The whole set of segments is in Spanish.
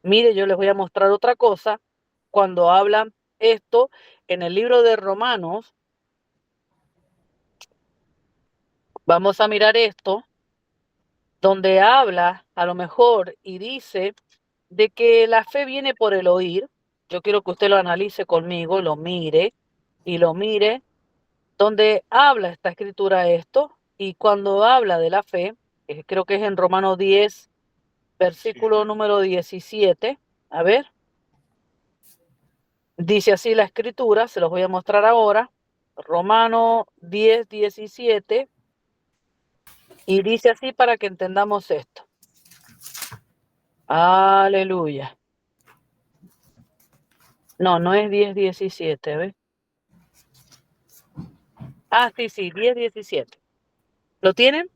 Mire, yo les voy a mostrar otra cosa. Cuando hablan esto en el libro de Romanos, vamos a mirar esto, donde habla a lo mejor y dice de que la fe viene por el oír. Yo quiero que usted lo analice conmigo, lo mire y lo mire, donde habla esta escritura esto, y cuando habla de la fe, creo que es en Romanos 10, versículo número 17, a ver, dice así la escritura, se los voy a mostrar ahora, Romanos 10, 17, y dice así para que entendamos esto. Aleluya. No, no es 10, 17, ¿ves? Ah, sí, sí, 10, 17. ¿Lo tienen?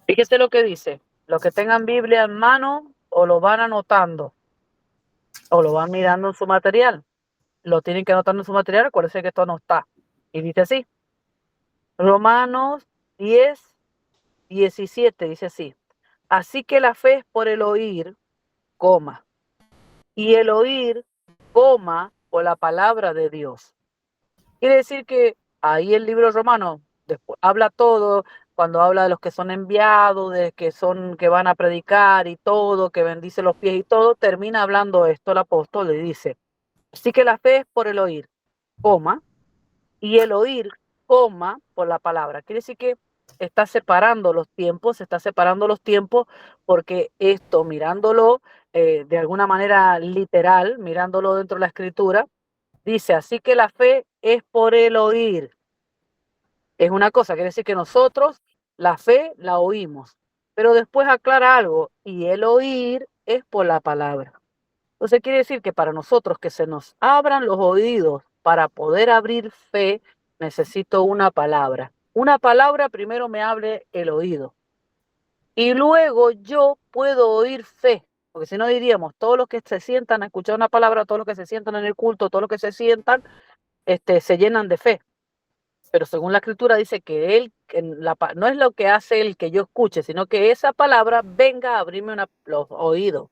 Fíjese lo que dice. Los que tengan Biblia en mano o lo van anotando o lo van mirando en su material. Lo tienen que anotar en su material, acuérdense que esto no está. Y dice así. Romanos 10, 17 dice así. Así que la fe es por el oír, coma. Y el oír, coma, por la palabra de Dios. Quiere decir que ahí el libro romano después habla todo, cuando habla de los que son enviados, de que van a predicar y todo, que bendice los pies y todo, termina hablando esto el apóstol y dice, así que la fe es por el oír, coma, y el oír, coma, por la palabra. Quiere decir que está separando los tiempos, se está separando los tiempos porque esto, mirándolo de alguna manera literal, mirándolo dentro de la escritura, dice, así que la fe es por el oír. Es una cosa, quiere decir que nosotros la fe la oímos, pero después aclara algo, y el oír es por la palabra. Entonces quiere decir que para nosotros que se nos abran los oídos para poder abrir fe, necesito una palabra. Una palabra primero me hable el oído. Y luego yo puedo oír fe, porque si no diríamos, todos los que se sientan a escuchar una palabra, todos los que se sientan en el culto, todos los que se sientan, se llenan de fe. Pero según la escritura dice que él, no es lo que hace el que yo escuche, sino que esa palabra venga a abrirme los oídos.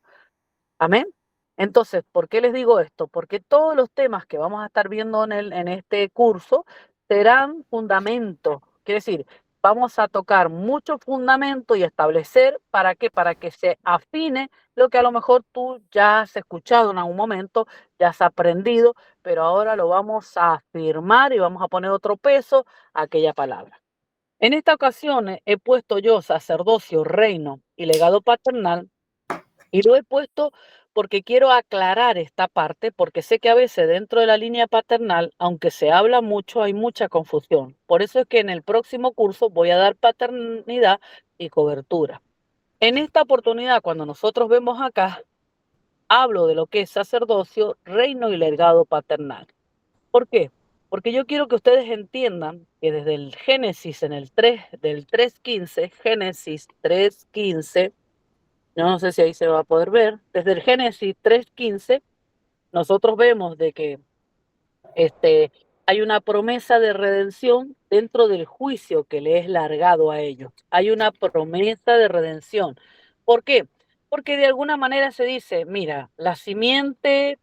Amén. Entonces, ¿por qué les digo esto? Porque todos los temas que vamos a estar viendo en este curso serán fundamentos. Quiere decir, vamos a tocar mucho fundamento y establecer para qué, para que se afine lo que a lo mejor tú ya has escuchado en algún momento, ya has aprendido, pero ahora lo vamos a afirmar y vamos a poner otro peso a aquella palabra. En esta ocasión he puesto yo sacerdocio, reino y legado paternal, y lo he puesto porque quiero aclarar esta parte, porque sé que a veces dentro de la línea paternal, aunque se habla mucho, hay mucha confusión. Por eso es que en el próximo curso voy a dar paternidad y cobertura. En esta oportunidad, cuando nosotros vemos acá, hablo de lo que es sacerdocio, reino y legado paternal. ¿Por qué? Porque yo quiero que ustedes entiendan que desde el Génesis en el 3, del 3.15, Génesis 3.15, no sé si ahí se va a poder ver. Desde el Génesis 3.15, nosotros vemos de que hay una promesa de redención dentro del juicio que le es largado a ellos. Hay una promesa de redención. ¿Por qué? Porque de alguna manera se dice, mira, la simiente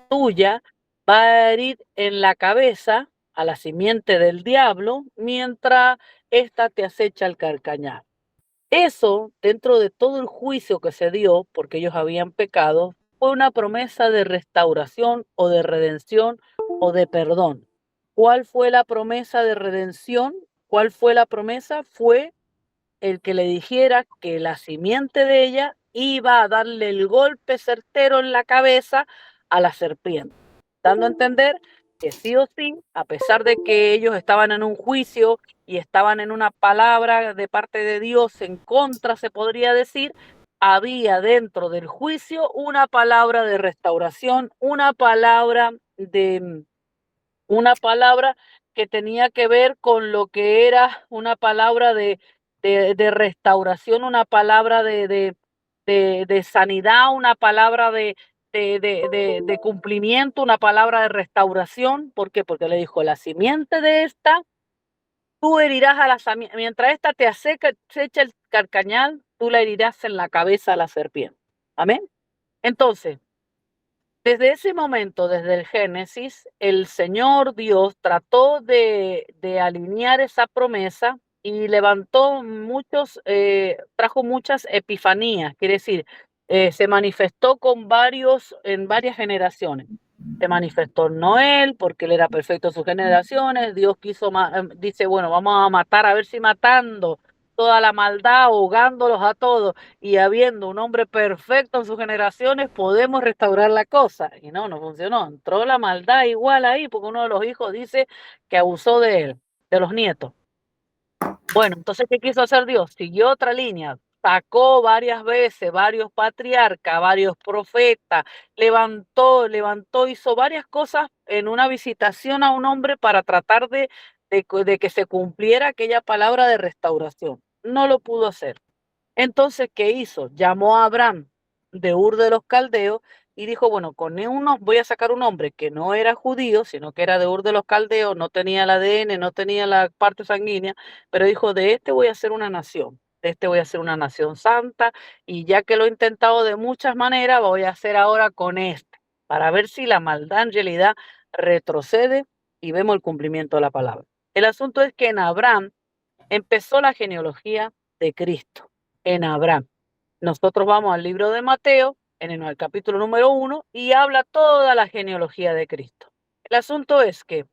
tuya va a herir en la cabeza a la simiente del diablo mientras ésta te acecha al calcañar. Eso, dentro de todo el juicio que se dio, porque ellos habían pecado, fue una promesa de restauración o de redención o de perdón. ¿Cuál fue la promesa de redención? ¿Cuál fue la promesa? Fue el que le dijera que la simiente de ella iba a darle el golpe certero en la cabeza a la serpiente, dando a entender que sí o sí, a pesar de que ellos estaban en un juicio y estaban en una palabra de parte de Dios en contra, se podría decir, había dentro del juicio una palabra de restauración, una palabra que tenía que ver con lo que era una palabra de restauración, una palabra de sanidad, una palabra de cumplimiento, una palabra de restauración. ¿Por qué? Porque le dijo, la simiente de esta tú herirás a la serpiente, mientras ésta te acecha el carcañal, tú la herirás en la cabeza a la serpiente. Amén. Entonces, desde ese momento, desde el Génesis, el Señor Dios trató de alinear esa promesa y levantó trajo muchas epifanías, quiere decir, se manifestó en varias generaciones. Se manifestó en Noé, porque él era perfecto en sus generaciones. Dios dice, bueno, vamos a matar, a ver si matando toda la maldad, ahogándolos a todos y habiendo un hombre perfecto en sus generaciones, podemos restaurar la cosa. Y no funcionó. Entró la maldad igual ahí, porque uno de los hijos dice que abusó de él, de los nietos. Bueno, entonces, ¿qué quiso hacer Dios? Siguió otra línea, sacó varias veces, varios patriarcas, varios profetas, levantó, hizo varias cosas en una visitación a un hombre para tratar de que se cumpliera aquella palabra de restauración. No lo pudo hacer. Entonces, ¿qué hizo? Llamó a Abraham de Ur de los Caldeos y dijo, bueno, con uno voy a sacar un hombre que no era judío, sino que era de Ur de los Caldeos, no tenía el ADN, no tenía la parte sanguínea, pero dijo, de este voy a hacer una nación, de este voy a hacer una nación santa, y ya que lo he intentado de muchas maneras, voy a hacer ahora con este, para ver si la maldad en realidad retrocede y vemos el cumplimiento de la palabra. El asunto es que en Abraham empezó la genealogía de Cristo, en Abraham. Nosotros vamos al libro de Mateo, en el capítulo número 1, y habla toda la genealogía de Cristo. El asunto es que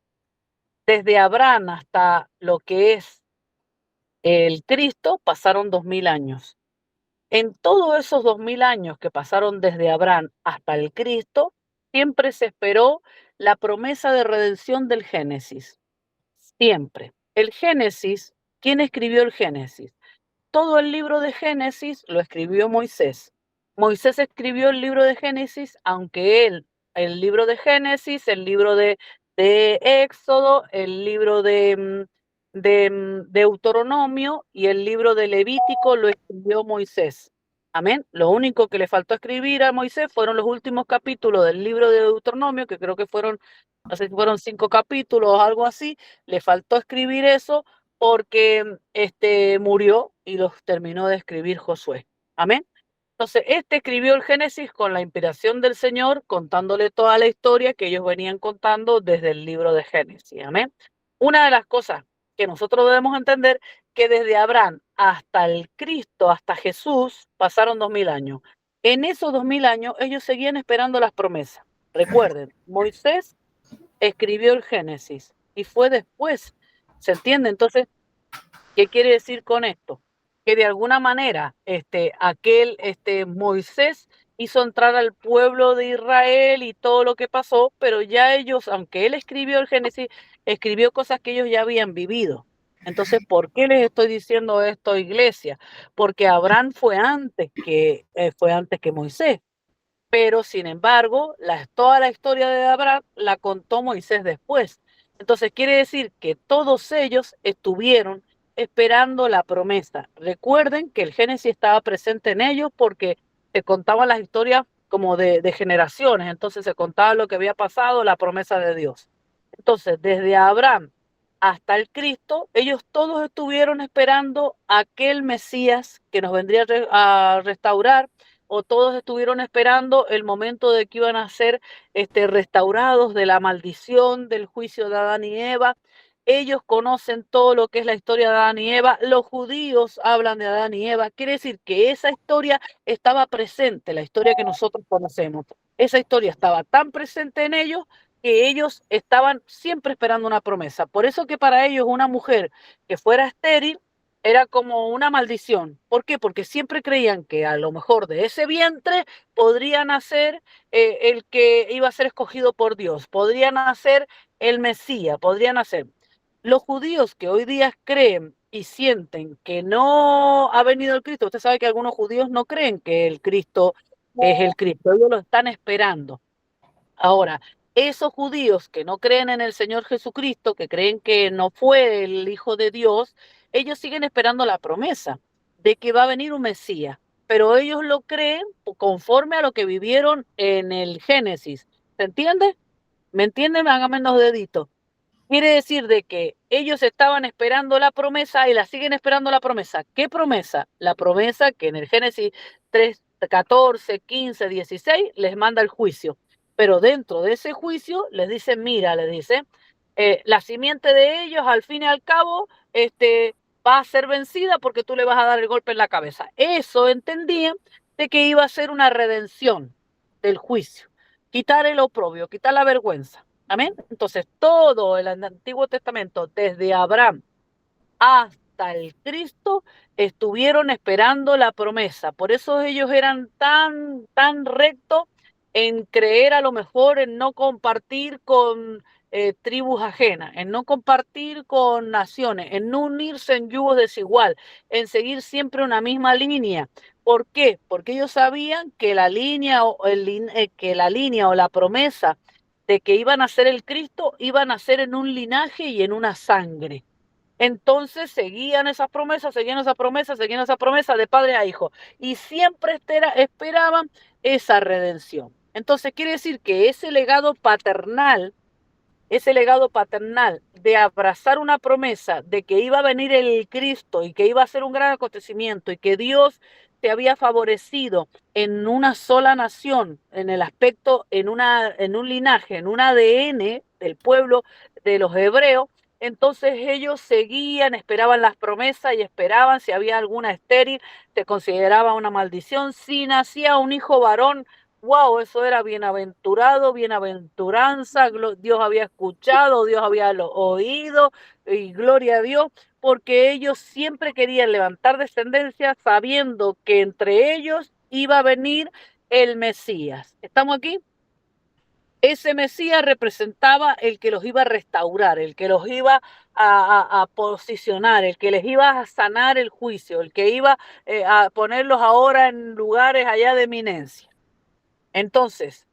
desde Abraham hasta lo que es el Cristo pasaron 2000 años. En todos esos 2000 años que pasaron desde Abraham hasta el Cristo, siempre se esperó la promesa de redención del Génesis. Siempre. El Génesis, ¿quién escribió el Génesis? Todo el libro de Génesis lo escribió Moisés. Moisés escribió el libro de Génesis, aunque el libro de Génesis, el libro de Éxodo, el libro de Deuteronomio y el libro de Levítico lo escribió Moisés. Amén. Lo único que le faltó escribir a Moisés fueron los últimos capítulos del libro de Deuteronomio, que creo que fueron, no sé si fueron 5 capítulos o algo así. Le faltó escribir eso porque murió y los terminó de escribir Josué. Amén. Entonces, escribió el Génesis con la inspiración del Señor, contándole toda la historia que ellos venían contando desde el libro de Génesis. Amén. Una de las cosas que nosotros debemos entender que desde Abraham hasta el Cristo, hasta Jesús, pasaron 2000 años. En esos 2000 años, ellos seguían esperando las promesas. Recuerden, Moisés escribió el Génesis y fue después. ¿Se entiende? Entonces, ¿qué quiere decir con esto? Que de alguna manera Moisés hizo entrar al pueblo de Israel y todo lo que pasó, pero ya ellos, aunque él escribió el Génesis, escribió cosas que ellos ya habían vivido. Entonces, ¿por qué les estoy diciendo esto, iglesia? Porque Abraham fue antes que Moisés. Pero sin embargo, toda la historia de Abraham la contó Moisés después. Entonces quiere decir que todos ellos estuvieron esperando la promesa. Recuerden que el Génesis estaba presente en ellos porque se contaban las historias como de generaciones, entonces se contaba lo que había pasado, la promesa de Dios. Entonces, desde Abraham hasta el Cristo, ellos todos estuvieron esperando a aquel Mesías que nos vendría a restaurar, o todos estuvieron esperando el momento de que iban a ser restaurados de la maldición del juicio de Adán y Eva. Ellos conocen todo lo que es la historia de Adán y Eva. Los judíos hablan de Adán y Eva. Quiere decir que esa historia estaba presente, la historia que nosotros conocemos. Esa historia estaba tan presente en ellos que ellos estaban siempre esperando una promesa. Por eso que para ellos una mujer que fuera estéril era como una maldición. ¿Por qué? Porque siempre creían que a lo mejor de ese vientre podría nacer el que iba a ser escogido por Dios, podría nacer el Mesías, podría nacer. Los judíos que hoy día creen y sienten que no ha venido el Cristo, usted sabe que algunos judíos no creen que el Cristo es el Cristo, ellos lo están esperando. Ahora, esos judíos que no creen en el Señor Jesucristo, que creen que no fue el Hijo de Dios, ellos siguen esperando la promesa de que va a venir un Mesías, pero ellos lo creen conforme a lo que vivieron en el Génesis. ¿Se entiende? ¿Me entienden? Háganme los deditos. Quiere decir de que ellos estaban esperando la promesa y la siguen esperando la promesa. ¿Qué promesa? La promesa que en el Génesis 3, 14, 15, 16 les manda el juicio. Pero dentro de ese juicio les dice, mira, les dice, la simiente de ellos al fin y al cabo va a ser vencida porque tú le vas a dar el golpe en la cabeza. Eso entendían de que iba a ser una redención del juicio. Quitar el oprobio, quitar la vergüenza. Amén. Entonces, todo el Antiguo Testamento, desde Abraham hasta el Cristo, estuvieron esperando la promesa. Por eso ellos eran tan rectos en creer, a lo mejor en no compartir con tribus ajenas, en no compartir con naciones, en no unirse en yugo desigual, en seguir siempre una misma línea. ¿Por qué? Porque ellos sabían que la línea o la promesa de que iban a ser el Cristo iban a ser en un linaje y en una sangre. Entonces seguían esas promesas, seguían esa promesa de padre a hijo y siempre esperaban esa redención. Entonces quiere decir que ese legado paternal de abrazar una promesa de que iba a venir el Cristo y que iba a ser un gran acontecimiento y que Dios te había favorecido en una sola nación, en el aspecto, en un linaje, en un ADN del pueblo de los hebreos. Entonces ellos seguían, esperaban las promesas y esperaban si había alguna estéril, se consideraba una maldición. Si nacía un hijo varón, wow, eso era bienaventurado, bienaventuranza, Dios había escuchado, Dios había oído, y gloria a Dios, porque ellos siempre querían levantar descendencia sabiendo que entre ellos iba a venir el Mesías. ¿Estamos aquí? Ese Mesías representaba el que los iba a restaurar, el que los iba a posicionar, el que les iba a sanar el juicio, el que iba a ponerlos ahora en lugares allá de eminencia. Entonces,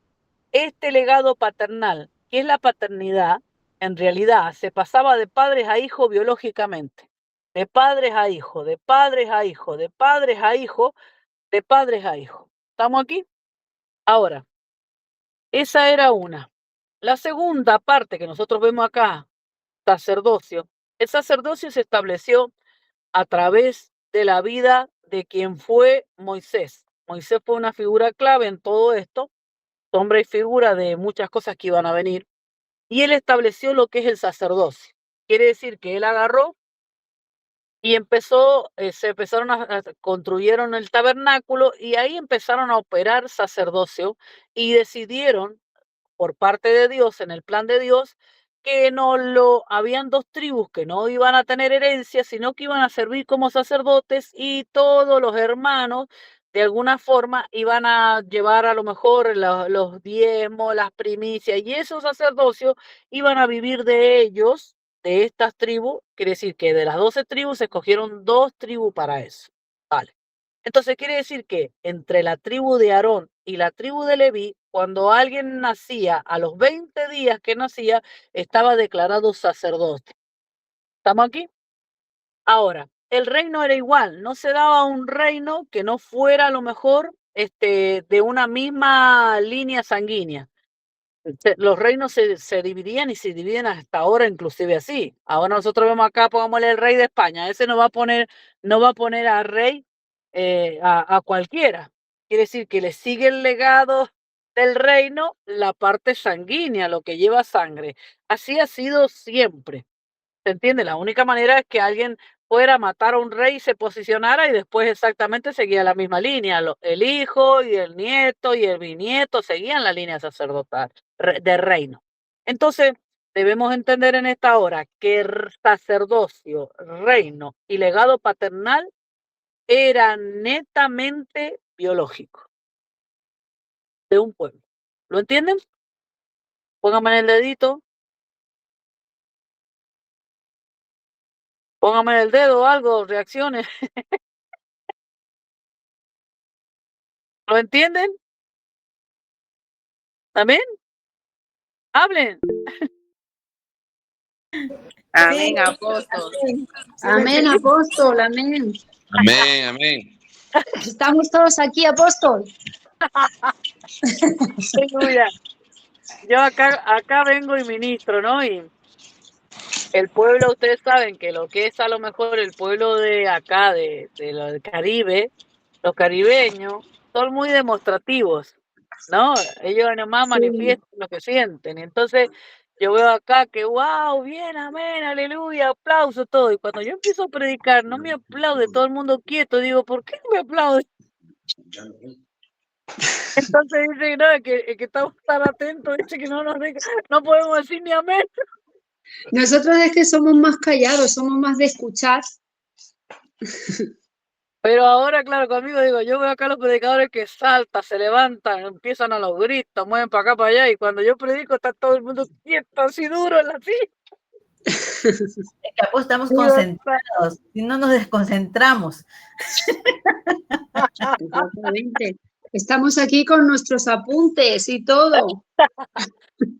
este legado paternal, que es la paternidad, en realidad se pasaba de padres a hijos biológicamente, de padres a hijos, de padres a hijos, de padres a hijos, de padres a hijos. ¿Estamos aquí? Ahora, esa era una. La segunda parte que nosotros vemos acá, sacerdocio, el sacerdocio se estableció a través de la vida de quien fue Moisés. Moisés fue una figura clave en todo esto, sombra y figura de muchas cosas que iban a venir. Y él estableció lo que es el sacerdocio. Quiere decir que él agarró y construyeron el tabernáculo y ahí empezaron a operar sacerdocio y decidieron por parte de Dios, en el plan de Dios, que habían dos tribus que no iban a tener herencia, sino que iban a servir como sacerdotes y todos los hermanos de alguna forma iban a llevar a lo mejor los diezmos, las primicias, y esos sacerdocios iban a vivir de ellos, de estas tribus. Quiere decir que de las 12 tribus se escogieron 2 tribus para eso. Vale. Entonces quiere decir que entre la tribu de Aarón y la tribu de Leví, cuando alguien nacía, a los 20 días que nacía, estaba declarado sacerdote. ¿Estamos aquí? Ahora, el reino era igual, no se daba un reino que no fuera a lo mejor de una misma línea sanguínea. Los reinos se dividían y se dividen hasta ahora inclusive así. Ahora nosotros vemos acá, pongámosle el rey de España. Ese no va a poner a rey a cualquiera. Quiere decir que le sigue el legado del reino, la parte sanguínea, lo que lleva sangre. Así ha sido siempre. ¿Se entiende? La única manera es que alguien fuera a matar a un rey y se posicionara y después exactamente seguía la misma línea. El hijo y el nieto y el bisnieto seguían la línea sacerdotal de reino. Entonces, debemos entender en esta hora que el sacerdocio, reino y legado paternal eran netamente biológicos de un pueblo. ¿Lo entienden? Pónganme en el dedito. Póngame en el dedo algo, reacciones. ¿Lo entienden? ¿Amén? Hablen. Amén, apóstol. Amén, apóstol, amén. Amén, amén. Estamos todos aquí, apóstol. Aleluya. Yo acá vengo y ministro, ¿no? Y El pueblo, ustedes saben que lo que es a lo mejor el pueblo de acá, del Caribe, los caribeños, son muy demostrativos, ¿no? Ellos nomás Sí. manifiestan lo que sienten. Entonces, yo veo acá que, wow, bien, amén, aleluya, aplauso, todo. Y cuando yo empiezo a predicar, no me aplaude, todo el mundo quieto. Digo, ¿por qué no me aplaude? Entonces dice, no, es que estamos tan atentos, dice que no podemos decir ni amén. Nosotros es que somos más callados, somos más de escuchar. Pero ahora, claro, conmigo digo, yo veo acá a los predicadores que saltan, se levantan, empiezan a los gritos, mueven para acá, para allá, y cuando yo predico está todo el mundo quieto, así duro en la silla. Es que pues, estamos Digo, concentrados, si no nos desconcentramos. Exactamente. Estamos aquí con nuestros apuntes y todo.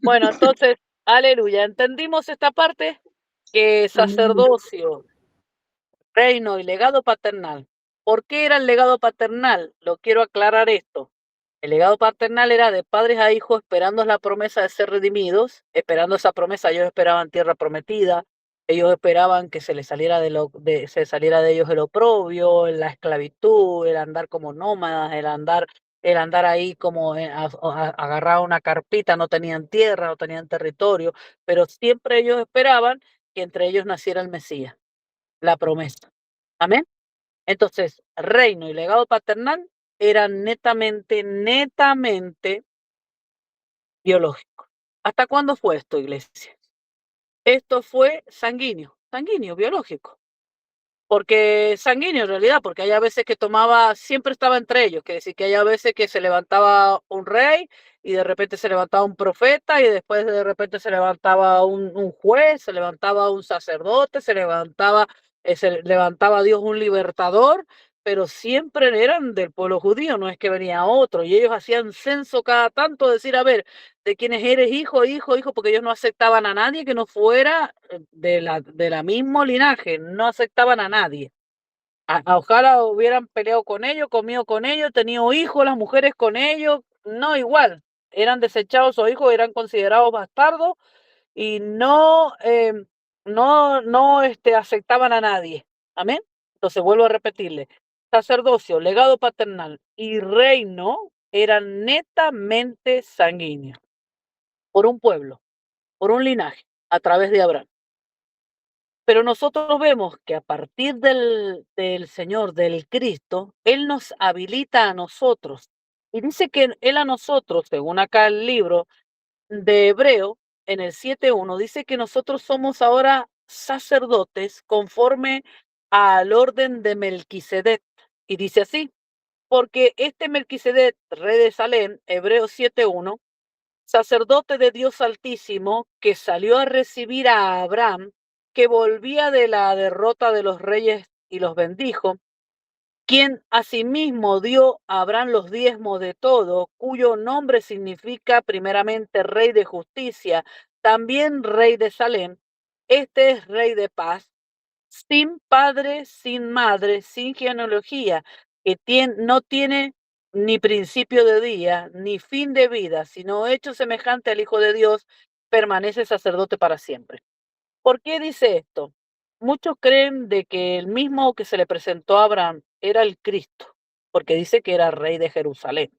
bueno, entonces, aleluya, ¿entendimos esta parte? Que Amén. sacerdocio, reino y legado paternal. ¿Por qué era el legado paternal? Lo quiero aclarar esto. El legado paternal era de padres a hijos esperando la promesa de ser redimidos, esperando esa promesa. Ellos esperaban tierra prometida, ellos esperaban que se les saliera se saliera de ellos el oprobio, la esclavitud, el andar como nómadas, el andar ahí como agarrar una carpita, no tenían tierra, no tenían territorio, pero siempre ellos esperaban que entre ellos naciera el Mesías, la promesa. Amén. Entonces, reino y legado paternal eran netamente biológicos. ¿Hasta cuándo fue esto, iglesia? Esto fue sanguíneo, biológico. Porque sanguíneo en realidad, porque hay veces que siempre estaba entre ellos, que decir que hay veces que se levantaba un rey y de repente se levantaba un profeta y después de repente se levantaba un juez, se levantaba un sacerdote, se levantaba Dios un libertador, pero siempre eran del pueblo judío, no es que venía otro, y ellos hacían censo cada tanto, decir, a ver, de quienes eres hijo, porque ellos no aceptaban a nadie que no fuera de la mismo linaje, no aceptaban a nadie. Ojalá hubieran peleado con ellos, comido con ellos, tenido hijos, las mujeres con ellos, no igual, eran desechados sus hijos, eran considerados bastardos y no aceptaban a nadie. Amén. Entonces vuelvo a repetirle, sacerdocio, legado paternal y reino eran netamente sanguíneos por un pueblo, por un linaje, a través de Abraham. Pero nosotros vemos que a partir del Señor, del Cristo, Él nos habilita a nosotros. Y dice que Él a nosotros, según acá el libro de Hebreo, en el 7.1, dice que nosotros somos ahora sacerdotes conforme al orden de Melquisedec. Y dice así, porque este Melquisedec, rey de Salem, Hebreo 7.1, sacerdote de Dios Altísimo, que salió a recibir a Abraham, que volvía de la derrota de los reyes y los bendijo, quien asimismo dio a Abraham los diezmos de todo, cuyo nombre significa primeramente rey de justicia, también rey de Salem. Este es rey de paz, sin padre, sin madre, sin genealogía, que no tiene ni principio de día, ni fin de vida, sino hecho semejante al Hijo de Dios, permanece sacerdote para siempre. ¿Por qué dice esto? Muchos creen de que el mismo que se le presentó a Abraham era el Cristo, porque dice que era rey de Jerusalén,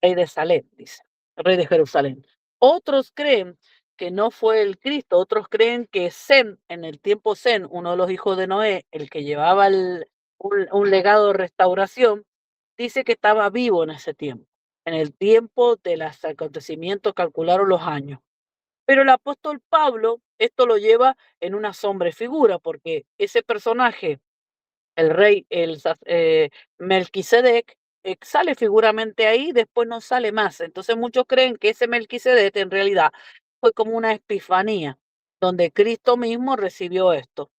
rey de Salem, dice, rey de Jerusalén. Otros creen que no fue el Cristo, otros creen que Sem, en el tiempo Sem, uno de los hijos de Noé, el que llevaba un legado de restauración, dice que estaba vivo en ese tiempo. En el tiempo de los acontecimientos calcularon los años. Pero el apóstol Pablo esto lo lleva en una sombra figura, porque ese personaje, el rey, Melquisedec, sale figuramente ahí, después no sale más. Entonces muchos creen que ese Melquisedec en realidad fue como una epifanía, donde Cristo mismo recibió esto.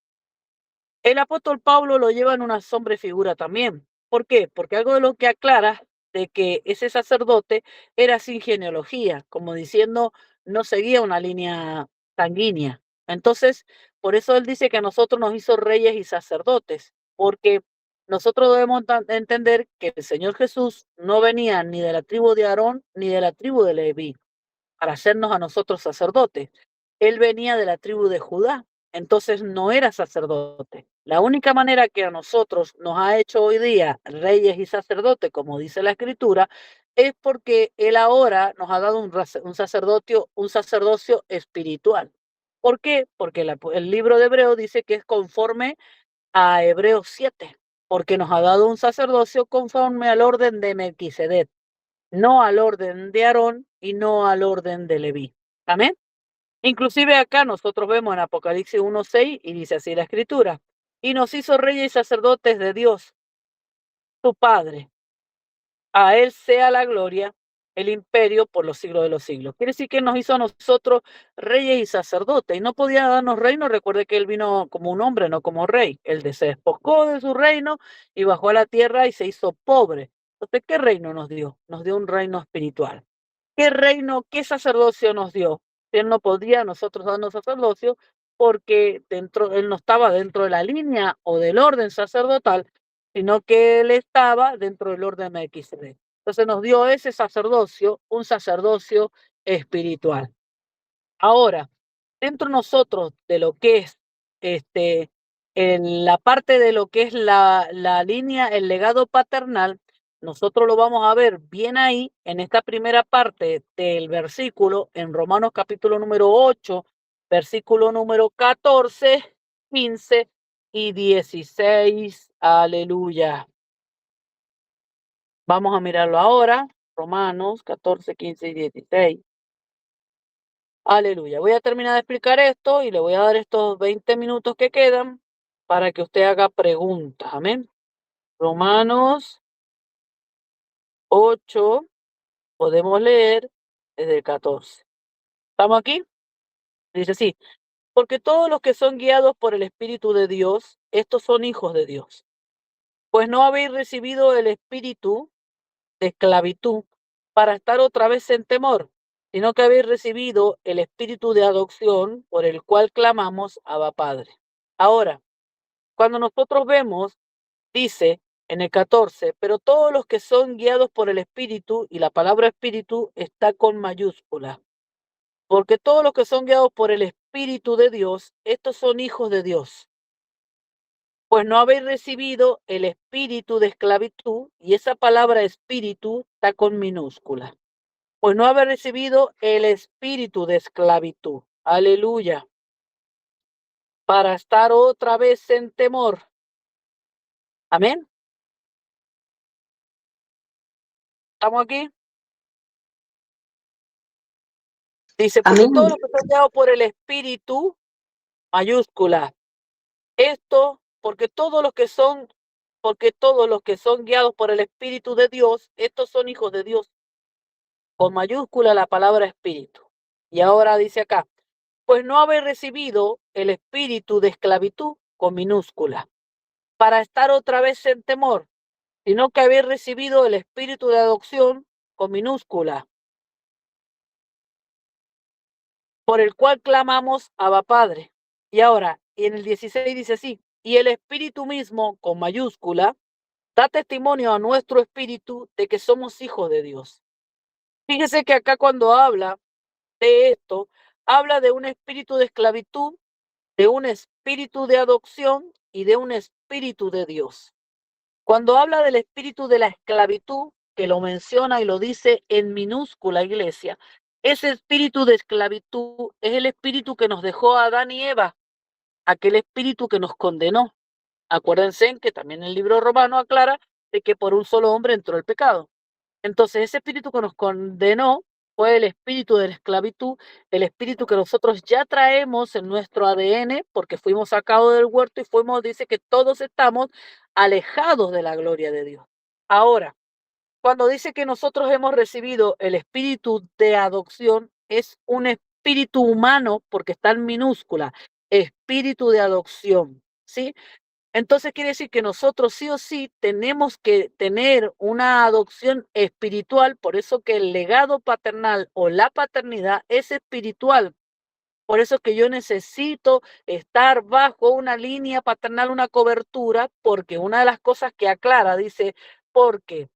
El apóstol Pablo lo lleva en una sombra figura también. ¿Por qué? Porque algo de lo que aclara de que ese sacerdote era sin genealogía, como diciendo, no seguía una línea sanguínea. Entonces, por eso él dice que a nosotros nos hizo reyes y sacerdotes, porque nosotros debemos entender que el Señor Jesús no venía ni de la tribu de Aarón ni de la tribu de Leví para hacernos a nosotros sacerdotes. Él venía de la tribu de Judá. entonces no era sacerdote. La única manera que a nosotros nos ha hecho hoy día reyes y sacerdotes, como dice la Escritura, es porque Él ahora nos ha dado un sacerdocio espiritual. ¿Por qué? Porque el libro de Hebreos dice que es conforme a Hebreos 7, porque nos ha dado un sacerdocio conforme al orden de Melquisedec, no al orden de Aarón y no al orden de Leví. Amén. Inclusive acá nosotros vemos en Apocalipsis 1:6 y dice así la Escritura: y nos hizo reyes y sacerdotes de Dios, su Padre. A Él sea la gloria, el imperio por los siglos de los siglos. Quiere decir que nos hizo a nosotros reyes y sacerdotes. Y no podía darnos reino. Recuerde que Él vino como un hombre, no como rey. Él se despojó de su reino y bajó a la tierra y se hizo pobre. Entonces, ¿qué reino nos dio? Nos dio un reino espiritual. ¿Qué reino, qué sacerdocio nos dio? Él no podía a nosotros darnos sacerdocio porque Él no estaba dentro de la línea o del orden sacerdotal, sino que Él estaba dentro del orden de Melquisedec. Entonces nos dio ese sacerdocio, un sacerdocio espiritual. Ahora, dentro de nosotros de lo que es en la parte de lo que es la línea, el legado paternal, nosotros lo vamos a ver bien ahí en esta primera parte del versículo, en Romanos capítulo número 8, versículo número 14, 15 y 16. Aleluya. Vamos a mirarlo ahora. Romanos 14, 15 y 16. Aleluya. Voy a terminar de explicar esto y le voy a dar estos 20 minutos que quedan para que usted haga preguntas. Amén. Romanos 8, podemos leer desde el 14. ¿Estamos aquí? Dice así: porque todos los que son guiados por el Espíritu de Dios, estos son hijos de Dios. Pues no habéis recibido el espíritu de esclavitud para estar otra vez en temor, sino que habéis recibido el espíritu de adopción por el cual clamamos Abba Padre. Ahora, cuando nosotros vemos, dice en el 14, pero todos los que son guiados por el espíritu, y la palabra espíritu está con mayúscula, porque todos los que son guiados por el espíritu de Dios, estos son hijos de Dios. Pues no habéis recibido el espíritu de esclavitud, y esa palabra espíritu está con minúscula. Pues no habéis recibido el espíritu de esclavitud. Aleluya. Para estar otra vez en temor. Amén. ¿Estamos aquí? Dice, porque Amén. todos los que son guiados por el espíritu, mayúscula. Esto, porque todos los que son guiados por el Espíritu de Dios, estos son hijos de Dios. Con mayúscula la palabra espíritu. Y ahora dice acá, pues no habéis recibido el espíritu de esclavitud, con minúscula, para estar otra vez en temor, sino que habéis recibido el espíritu de adopción, con minúscula, por el cual clamamos Abba Padre. Y ahora, en el 16 dice así, y el espíritu mismo, con mayúscula, da testimonio a nuestro espíritu de que somos hijos de Dios. Fíjese que acá cuando habla de esto, habla de un espíritu de esclavitud, de un espíritu de adopción y de un espíritu de Dios. Cuando habla del espíritu de la esclavitud, que lo menciona y lo dice en minúscula, iglesia, ese espíritu de esclavitud es el espíritu que nos dejó a Adán y Eva, aquel espíritu que nos condenó. Acuérdense que también el libro romano aclara de que por un solo hombre entró el pecado. Entonces ese espíritu que nos condenó fue el espíritu de la esclavitud, el espíritu que nosotros ya traemos en nuestro ADN porque fuimos sacados del huerto y dice que todos estamos alejados de la gloria de Dios. Ahora, cuando dice que nosotros hemos recibido el espíritu de adopción, es un espíritu humano porque está en minúscula, espíritu de adopción, ¿sí? Entonces quiere decir que nosotros sí o sí tenemos que tener una adopción espiritual, por eso que el legado paternal o la paternidad es espiritual. Por eso que yo necesito estar bajo una línea paternal, una cobertura, porque una de las cosas que aclara dice, porque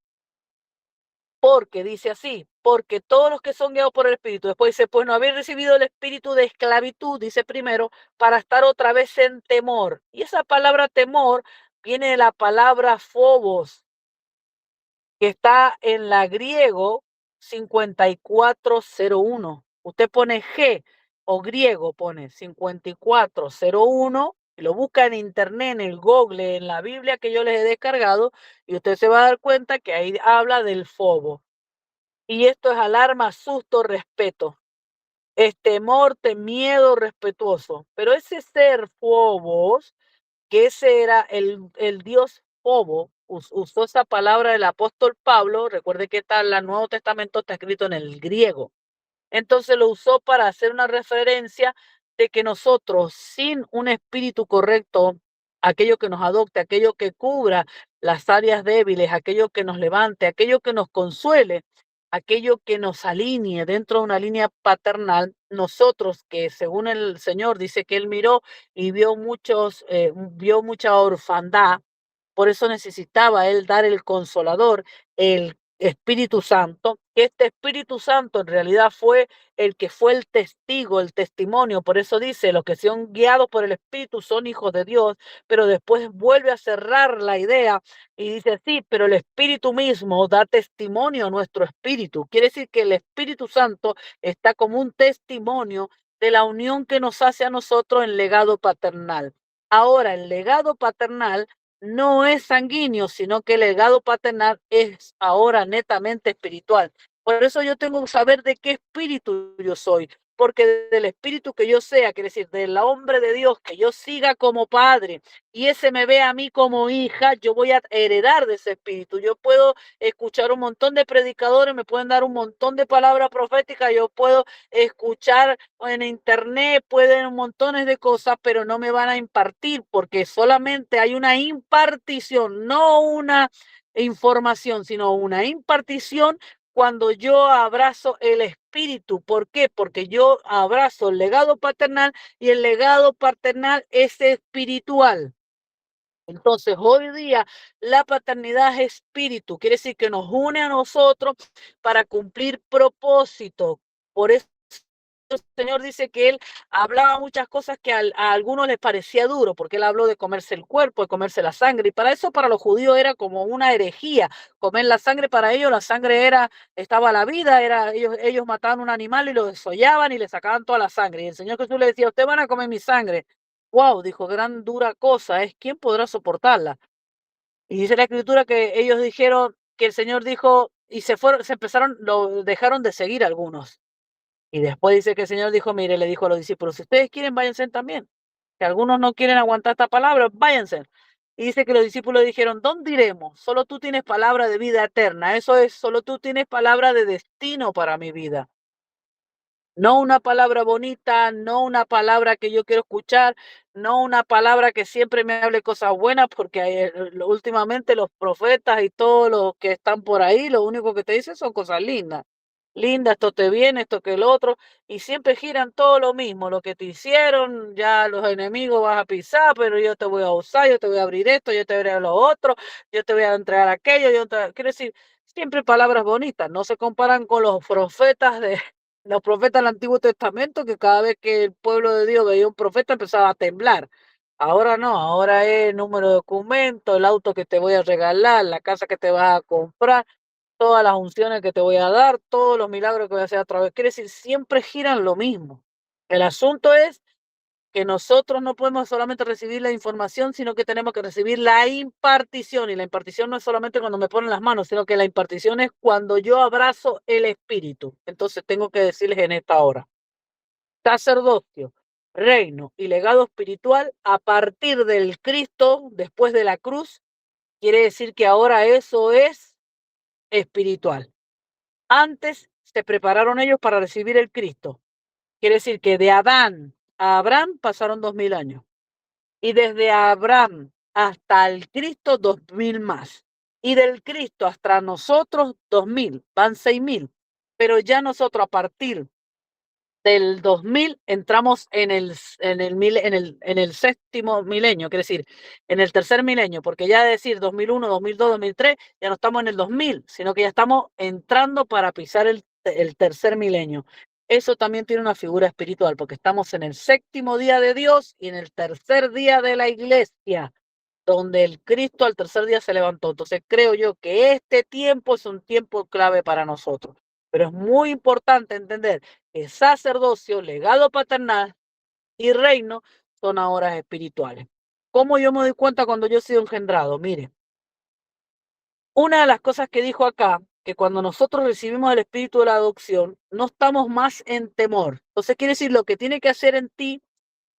Porque dice así, porque todos los que son guiados por el Espíritu, después dice, pues no habéis recibido el espíritu de esclavitud, dice primero, para estar otra vez en temor. Y esa palabra temor viene de la palabra phobos, que está en la griego 5401. Usted pone G o griego, pone 5401 y lo busca en internet, en el Google, en la Biblia que yo les he descargado, y usted se va a dar cuenta que ahí habla del fobo. Y esto es alarma, susto, respeto. Es temor, miedo respetuoso. Pero ese ser phobos, que ese era el dios Fobo, usó esa palabra del apóstol Pablo. Recuerde que está en el Nuevo Testamento, está escrito en el griego. Entonces lo usó para hacer una referencia de que nosotros, sin un espíritu correcto, aquello que nos adopte, aquello que cubra las áreas débiles, aquello que nos levante, aquello que nos consuele, aquello que nos alinee dentro de una línea paternal, nosotros que según el Señor dice que Él miró y vio mucha orfandad, por eso necesitaba Él dar el Consolador, el Espíritu Santo, que este Espíritu Santo en realidad fue el que fue el testigo, el testimonio. Por eso dice, los que son guiados por el Espíritu son hijos de Dios, pero después vuelve a cerrar la idea y dice, sí, pero el Espíritu mismo da testimonio a nuestro espíritu. Quiere decir que el Espíritu Santo está como un testimonio de la unión que nos hace a nosotros en legado paternal. Ahora, el legado paternal no es sanguíneo, sino que el legado paternal es ahora netamente espiritual. Por eso yo tengo que saber de qué espíritu yo soy, porque del espíritu que yo sea, quiere decir, del hombre de Dios, que yo siga como padre y ese me ve a mí como hija, yo voy a heredar de ese espíritu. Yo puedo escuchar un montón de predicadores, me pueden dar un montón de palabras proféticas, yo puedo escuchar en internet, pueden montones de cosas, pero no me van a impartir porque solamente hay una impartición, no una información, sino una impartición cuando yo abrazo el espíritu. ¿Por qué? Porque yo abrazo el legado paternal y el legado paternal es espiritual. Entonces, hoy día la paternidad es espíritu, quiere decir que nos une a nosotros para cumplir propósito. Por eso el Señor dice que Él hablaba muchas cosas que a algunos les parecía duro, porque Él habló de comerse el cuerpo, de comerse la sangre, y para eso para los judíos era como una herejía. Comer la sangre para ellos, la sangre estaba la vida, ellos mataban un animal y lo desollaban y le sacaban toda la sangre. Y el Señor Jesús le decía, ustedes van a comer mi sangre. Wow, dijo, gran dura cosa es, ¿quién podrá soportarla? Y dice la escritura que ellos dijeron, que el Señor dijo, y lo dejaron de seguir algunos. Y después dice que el Señor dijo, mire, le dijo a los discípulos, si ustedes quieren, váyanse también. Si algunos no quieren aguantar esta palabra, váyanse. Y dice que los discípulos dijeron, ¿dónde iremos? Solo tú tienes palabra de vida eterna. Eso es, solo tú tienes palabra de destino para mi vida. No una palabra bonita, no una palabra que yo quiero escuchar, no una palabra que siempre me hable cosas buenas, porque últimamente los profetas y todos los que están por ahí, lo único que te dicen son cosas lindas. Linda, esto te viene, esto que el otro, y siempre giran todo lo mismo, lo que te hicieron, ya los enemigos vas a pisar, pero yo te voy a usar, yo te voy a abrir esto, yo te voy a abrir lo otro, yo te voy a entregar aquello, quiero decir, siempre palabras bonitas, no se comparan con los profetas del Antiguo Testamento, que cada vez que el pueblo de Dios veía un profeta empezaba a temblar. Ahora no, ahora es número de documento, el auto que te voy a regalar, la casa que te vas a comprar, todas las unciones que te voy a dar, todos los milagros que voy a hacer a través. Quiere decir, siempre giran lo mismo. El asunto es que nosotros no podemos solamente recibir la información, sino que tenemos que recibir la impartición. Y la impartición no es solamente cuando me ponen las manos, sino que la impartición es cuando yo abrazo el espíritu. Entonces tengo que decirles en esta hora, sacerdocio, reino y legado espiritual a partir del Cristo después de la cruz, quiere decir que ahora eso es espiritual. Antes se prepararon ellos para recibir el Cristo. Quiere decir que de Adán a Abraham pasaron 2000 años. Y desde Abraham hasta el Cristo, 2000 más. Y del Cristo hasta nosotros, 2000. Van 6000. Pero ya nosotros a partir del 2000 entramos en el séptimo milenio, quiere decir, en el tercer milenio, porque ya decir 2001, 2002, 2003, ya no estamos en el 2000, sino que ya estamos entrando para pisar el tercer milenio. Eso también tiene una figura espiritual, porque estamos en el séptimo día de Dios y en el tercer día de la iglesia, donde el Cristo al tercer día se levantó. Entonces creo yo que este tiempo es un tiempo clave para nosotros. Pero es muy importante entender que sacerdocio, legado paternal y reino son ahora espirituales. ¿Cómo yo me doy cuenta cuando yo he sido engendrado? Mire, una de las cosas que dijo acá, que cuando nosotros recibimos el espíritu de la adopción, no estamos más en temor. Entonces quiere decir, lo que tiene que hacer en ti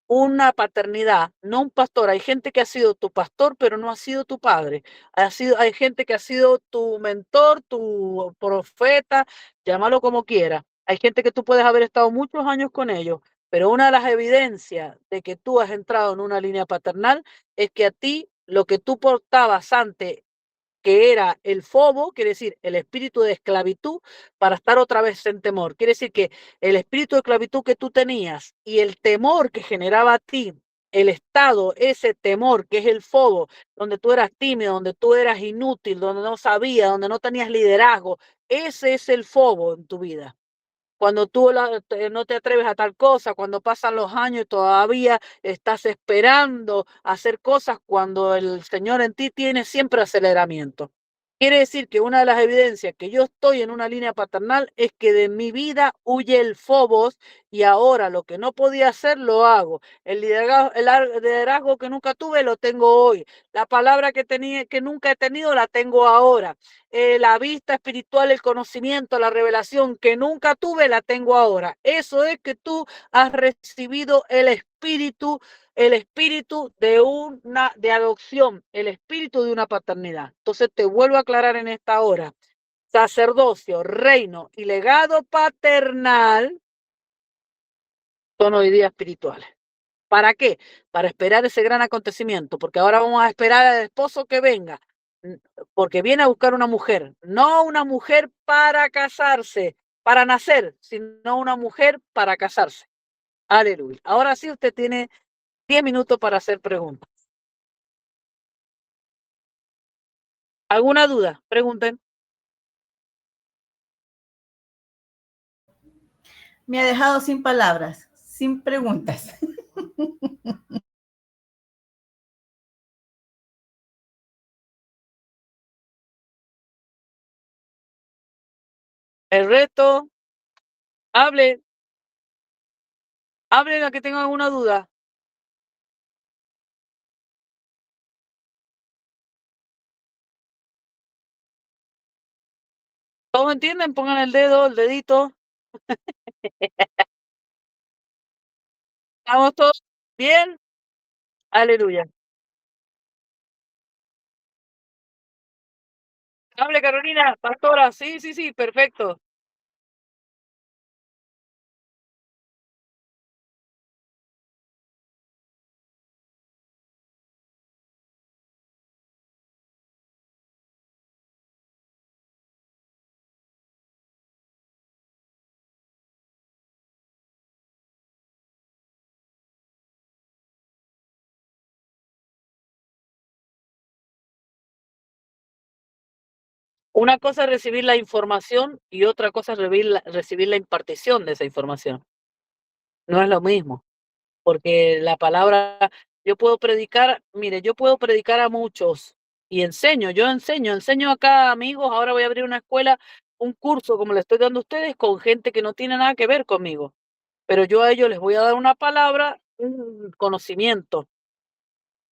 una paternidad, no un pastor. Hay gente que ha sido tu pastor, pero no ha sido tu padre. Hay gente que ha sido tu mentor, tu profeta, llámalo como quiera. Hay gente que tú puedes haber estado muchos años con ellos, pero una de las evidencias de que tú has entrado en una línea paternal es que a ti lo que tú portabas antes, que era el fobo, quiere decir el espíritu de esclavitud, para estar otra vez en temor. Quiere decir que el espíritu de esclavitud que tú tenías y el temor que generaba a ti, el estado, ese temor que es el fobo, donde tú eras tímido, donde tú eras inútil, donde no sabías, donde no tenías liderazgo, ese es el fobo en tu vida. Cuando tú no te atreves a tal cosa, cuando pasan los años y todavía estás esperando hacer cosas, cuando el Señor en ti tiene siempre aceleramiento. Quiere decir que una de las evidencias que yo estoy en una línea paternal es que de mi vida huye el Fobos y ahora lo que no podía hacer lo hago. El liderazgo que nunca tuve lo tengo hoy. La palabra que nunca he tenido la tengo ahora. La vista espiritual, el conocimiento, la revelación que nunca tuve la tengo ahora. Eso es que tú has recibido el espíritu de adopción, el espíritu de una paternidad. Entonces te vuelvo a aclarar en esta hora: sacerdocio, reino y legado paternal son hoy día espirituales. ¿Para qué? Para esperar ese gran acontecimiento, porque ahora vamos a esperar al esposo que venga, porque viene a buscar una mujer, no una mujer para casarse, para nacer, sino una mujer para casarse. Aleluya. Ahora sí, usted tiene 10 minutos para hacer preguntas. ¿Alguna duda? Pregunten. Me ha dejado sin palabras, sin preguntas. El resto, hablen a que tengan alguna duda. ¿Todos entienden? Pongan el dedo, el dedito. ¿Estamos todos bien? Aleluya. Hable, Carolina, pastora. Sí, sí, sí, perfecto. Una cosa es recibir la información y otra cosa es recibir la impartición de esa información. No es lo mismo, porque la palabra, yo puedo predicar, mire, yo puedo predicar a muchos y enseño acá, amigos. Ahora voy a abrir una escuela, un curso como le estoy dando a ustedes, con gente que no tiene nada que ver conmigo, pero yo a ellos les voy a dar una palabra, un conocimiento.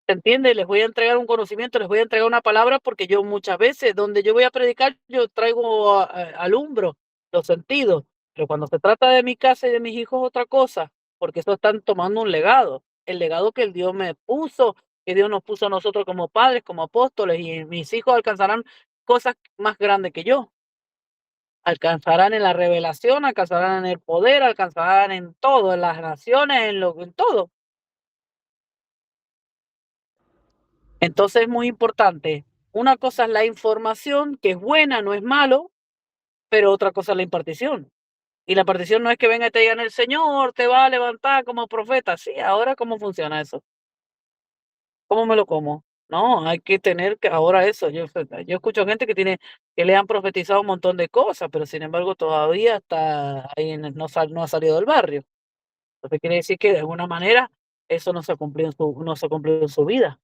¿Se entiende? Les voy a entregar un conocimiento, les voy a entregar una palabra, porque yo muchas veces donde yo voy a predicar, yo traigo alumbro los sentidos, pero cuando se trata de mi casa y de mis hijos, otra cosa, porque eso están tomando un legado, el legado que el Dios me puso, que Dios nos puso a nosotros como padres, como apóstoles, y mis hijos alcanzarán cosas más grandes que yo. Alcanzarán en la revelación, alcanzarán en el poder, alcanzarán en todo, en las naciones, en todo. Entonces es muy importante. Una cosa es la información, que es buena, no es malo, pero otra cosa es la impartición. Y la partición no es que venga y te digan, el Señor te va a levantar como profeta. Sí, ahora ¿cómo funciona eso? ¿Cómo me lo como? No, hay que tener que ahora eso. Yo escucho gente que le han profetizado un montón de cosas, pero sin embargo todavía está ahí, no ha salido del barrio. Entonces quiere decir que de alguna manera eso no se cumplió en su vida.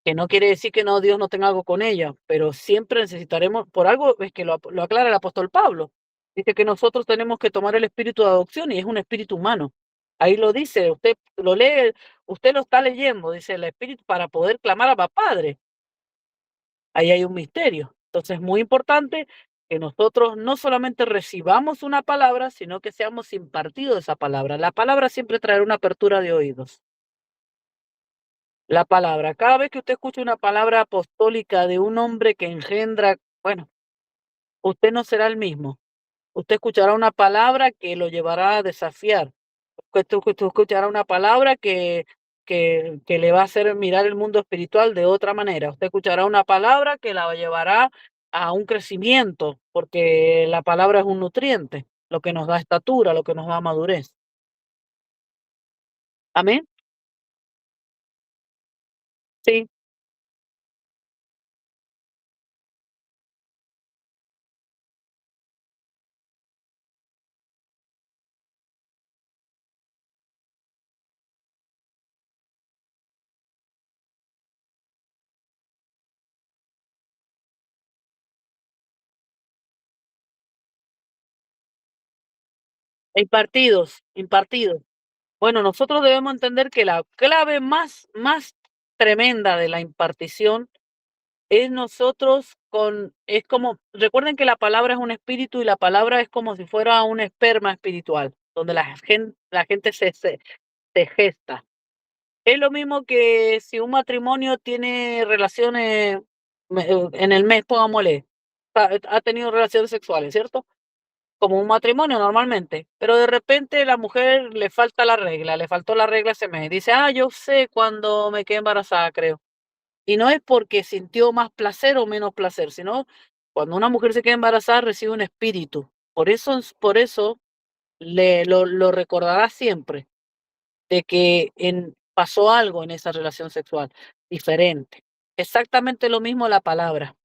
Que no quiere decir que no, Dios no tenga algo con ella, pero siempre necesitaremos, por algo es que lo aclara el apóstol Pablo. Dice que nosotros tenemos que tomar el espíritu de adopción y es un espíritu humano. Ahí lo dice, usted lo lee, usted lo está leyendo, dice el espíritu para poder clamar a Abba Padre. Ahí hay un misterio. Entonces es muy importante que nosotros no solamente recibamos una palabra, sino que seamos impartidos de esa palabra. La palabra siempre traerá una apertura de oídos. La palabra, cada vez que usted escuche una palabra apostólica de un hombre que engendra, bueno, usted no será el mismo. Usted escuchará una palabra que lo llevará a desafiar. Usted escuchará una palabra que le va a hacer mirar el mundo espiritual de otra manera. Usted escuchará una palabra que la llevará a un crecimiento, porque la palabra es un nutriente, lo que nos da estatura, lo que nos da madurez. Amén. Sí. Impartidos. Bueno, nosotros debemos entender que la clave más tremenda de la impartición es es como, recuerden que la palabra es un espíritu y la palabra es como si fuera un esperma espiritual, donde la gente se gesta. Es lo mismo que si un matrimonio tiene relaciones en el mes, pongámosle, ha tenido relaciones sexuales, ¿cierto? Como un matrimonio normalmente, pero de repente la mujer le falta la regla, le faltó la regla ese mes. Dice, yo sé cuando me quedé embarazada, creo. Y no es porque sintió más placer o menos placer, sino cuando una mujer se queda embarazada recibe un espíritu. Por eso lo recordará siempre, de que pasó algo en esa relación sexual diferente. Exactamente lo mismo la palabra.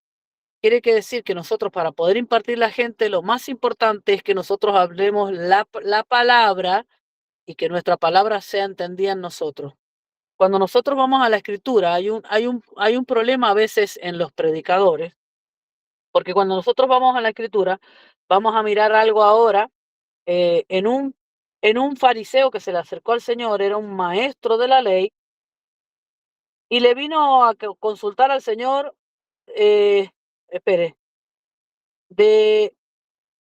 Quiere que decir que nosotros para poder impartir a la gente, lo más importante es que nosotros hablemos la palabra y que nuestra palabra sea entendida en nosotros. Cuando nosotros vamos a la escritura, hay un problema a veces en los predicadores, porque cuando nosotros vamos a la escritura, vamos a mirar algo ahora en un fariseo que se le acercó al Señor, era un maestro de la ley, y le vino a consultar al Señor, espere, de